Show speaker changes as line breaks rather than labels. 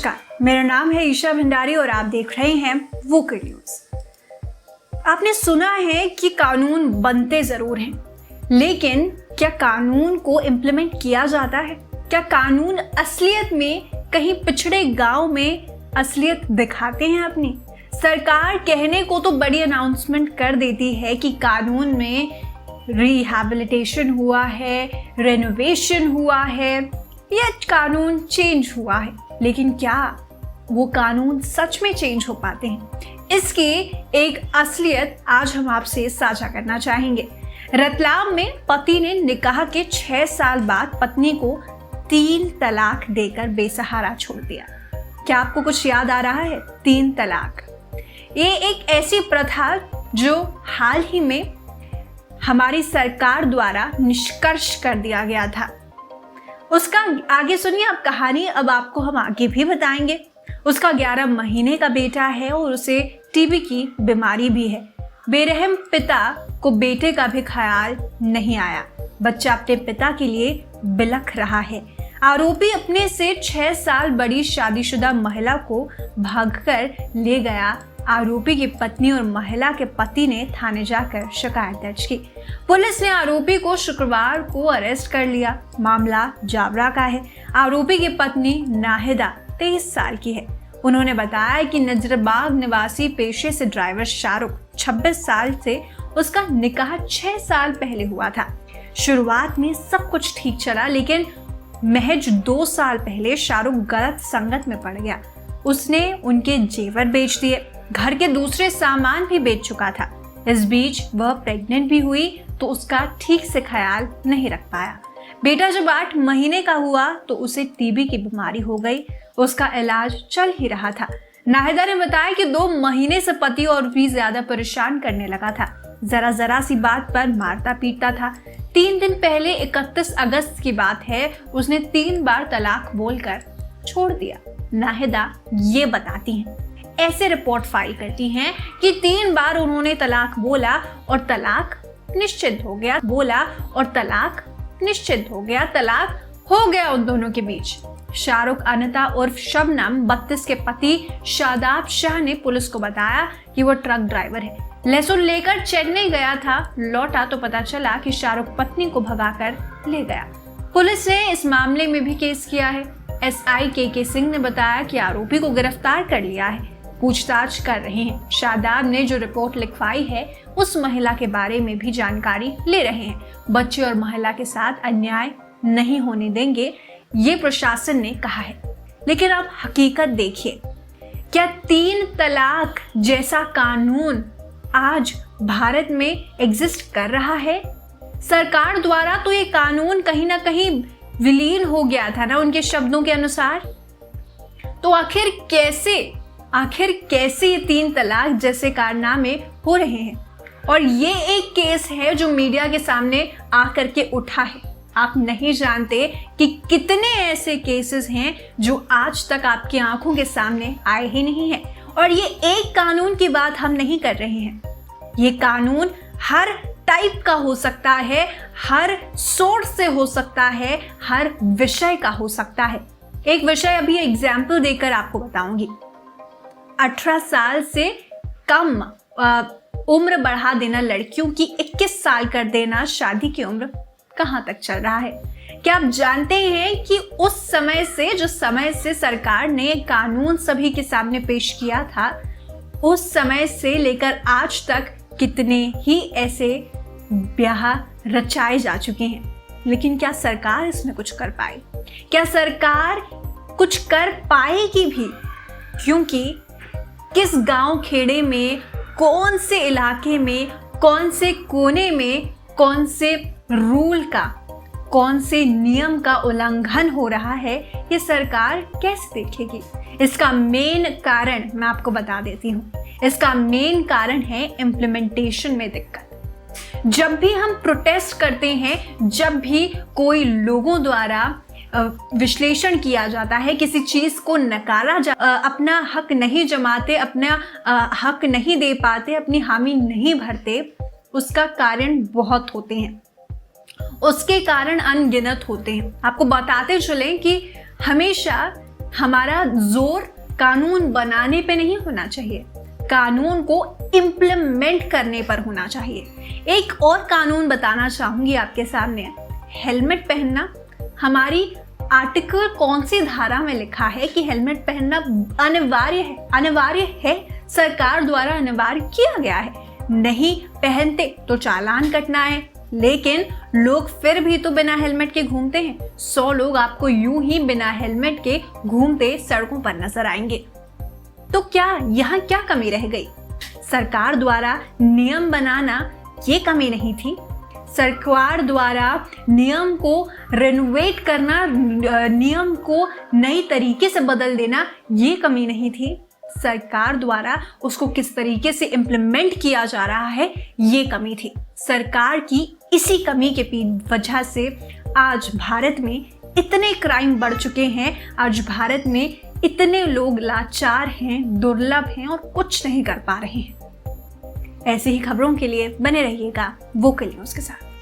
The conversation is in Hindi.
नमस्कार, मेरा नाम है ईशा भंडारी और आप देख रहे हैं वोकल न्यूज। आपने सुना है कि कानून बनते जरूर हैं, लेकिन क्या कानून को इम्प्लीमेंट किया जाता है? क्या कानून असलियत में कहीं पिछड़े गांव में असलियत दिखाते हैं अपनी? सरकार कहने को तो बड़ी अनाउंसमेंट कर देती है कि कानून में रिहैबिलिटेशन हुआ है, रेनोवेशन हुआ है या कानून चेंज हुआ है, लेकिन क्या वो कानून सच में चेंज हो पाते हैं? इसकी एक असलियत आज हम आपसे साझा करना चाहेंगे। रतलाम में पति ने निकाह के 6 साल बाद पत्नी को 3 तलाक देकर बेसहारा छोड़ दिया। क्या आपको कुछ याद आ रहा है? 3 तलाक ये एक ऐसी प्रथा जो हाल ही में हमारी सरकार द्वारा निष्कर्ष कर दिया गया था। उसका आगे सुनिए आप कहानी, अब आपको हम आगे भी बताएंगे। उसका 11 महीने का बेटा है और उसे टीबी की बीमारी भी है। बेरहम पिता को बेटे का भी ख्याल नहीं आया। बच्चा अपने पिता के लिए बिलख रहा है। आरोपी अपने से 6 साल बड़ी शादीशुदा महिला को भागकर ले गया। आरोपी की पत्नी और महिला के पति ने थाने जाकर शिकायत दर्ज की। पुलिस ने आरोपी को शुक्रवार को अरेस्ट कर लिया। मामला जावरा का है। आरोपी की पत्नी नाहिदा 23 साल की है। उन्होंने बताया कि नजरबाग निवासी पेशे से ड्राइवर शाहरुख 26 साल से उसका निकाह 6 साल पहले हुआ था। शुरुआत में सब कुछ ठीक चला, लेकिन महज 2 साल पहले शाहरुख गलत संगत में पड़ गया। उसने उनके जेवर बेच दिए, घर के दूसरे सामान भी बेच चुका था। इस बीच वह प्रेग्नेंट भी हुई तो उसका ठीक से ख्याल नहीं रख पाया। बेटा जब 8 महीने का हुआ तो उसे टीबी की बीमारी हो गई। उसका इलाज चल ही रहा था। नाहिदा ने बताया कि 2 महीने से पति और भी ज्यादा परेशान करने लगा था। जरा सी बात पर मारता पीटता था। 3 दिन पहले 31 अगस्त की बात है, उसने 3 बार तलाक बोलकर छोड़ दिया। नाहिदा ये बताती हैं, ऐसे रिपोर्ट फाइल करती हैं कि 3 बार उन्होंने तलाक बोला और तलाक निश्चित हो गया। तलाक हो गया उन दोनों के बीच। शाहरुख अनिता उर्फ शबनम 32 के पति शादाब शाह ने पुलिस को बताया कि वो ट्रक ड्राइवर है। लहसुन लेकर चेन्नई गया था। लौटा तो पता चला कि शाहरुख पत्नी को भगाकर ले गया। पुलिस ने इस मामले में भी केस किया है। एसआई के सिंह ने बताया कि आरोपी को गिरफ्तार कर लिया है, पूछताछ कर रहे हैं। शादाब ने जो रिपोर्ट लिखवाई है उस महिला के बारे में भी जानकारी ले रहे हैं। बच्चे और महिला के साथ अन्याय नहीं होने देंगे, ये प्रशासन ने कहा है। लेकिन आप हकीकत देखिए, क्या 3 तलाक जैसा कानून आज भारत में एग्जिस्ट कर रहा है? सरकार द्वारा तो ये कानून कहीं ना कहीं विलीन हो गया था ना, उनके शब्दों के अनुसार। तो आखिर कैसे ये 3 तलाक जैसे कारनामे हो रहे हैं? और ये एक केस है जो मीडिया के सामने आकर के उठा है। आप नहीं जानते कि कितने ऐसे केसेस हैं जो आज तक आपकी आंखों के सामने आए ही नहीं हैं। और ये एक कानून की बात हम नहीं कर रहे हैं। ये कानून हर टाइप का हो सकता है, हर सोर्स से हो सकता है, हर विषय का हो सकता है। एक विषय अभी एग्जाम्पल देकर आपको बताऊंगी। 18 साल से कम उम्र बढ़ा देना लड़कियों की, 21 साल कर देना शादी की उम्र, कहां तक चल रहा है? क्या आप जानते हैं कि उस समय से सरकार ने कानून सभी के सामने पेश किया था, उस समय से लेकर आज तक कितने ही ऐसे ब्याह रचाए जा चुके हैं। लेकिन क्या सरकार इसमें कुछ कर पाई? क्या सरकार कुछ कर पाएगी भी? क्योंकि किस गांव खेड़े में, कौन से इलाके में, कौन से कोने में, कौन से रूल का, कौन से नियम का उल्लंघन हो रहा है, ये सरकार कैसे देखेगी? इसका मेन कारण मैं आपको बता देती हूँ। इसका मेन कारण है इम्प्लीमेंटेशन में दिक्कत। जब भी हम प्रोटेस्ट करते हैं, जब भी कोई लोगों द्वारा विश्लेषण किया जाता है, किसी चीज को नकारा अपना हक नहीं जमाते, अपना हक नहीं दे पाते, अपनी हामी नहीं भरते, उसका कारण बहुत होते हैं। उसके कारण अनगिनत होते हैं। आपको बताते चलें कि हमेशा हमारा जोर कानून बनाने पे नहीं होना चाहिए, कानून को इम्प्लीमेंट करने पर होना चाहिए। एक और कानून बताना चाहूंगी आपके सामने, हेलमेट पहनना। हमारी आर्टिकल कौन सी धारा में लिखा है कि हेलमेट पहनना अनिवार्य है, सरकार द्वारा अनिवार्य किया गया है। नहीं पहनते तो चालान कटना है, लेकिन लोग फिर भी तो बिना हेलमेट के घूमते हैं। 100 लोग आपको यूं ही बिना हेलमेट के घूमते सड़कों पर नजर आएंगे। तो क्या यहाँ क्या कमी रह गई? सरकार द्वारा नियम बनाना ये कमी नहीं थी, सरकार द्वारा नियम को रेनोवेट करना, नियम को नई तरीके से बदल देना ये कमी नहीं थी, सरकार द्वारा उसको किस तरीके से इम्प्लीमेंट किया जा रहा है ये कमी थी। सरकार की इसी कमी के वजह से आज भारत में इतने क्राइम बढ़ चुके हैं, आज भारत में इतने लोग लाचार हैं, दुर्लभ हैं और कुछ नहीं कर पा रहे हैं। ऐसी ही खबरों के लिए बने रहिएगा वोकल न्यूज़ के साथ।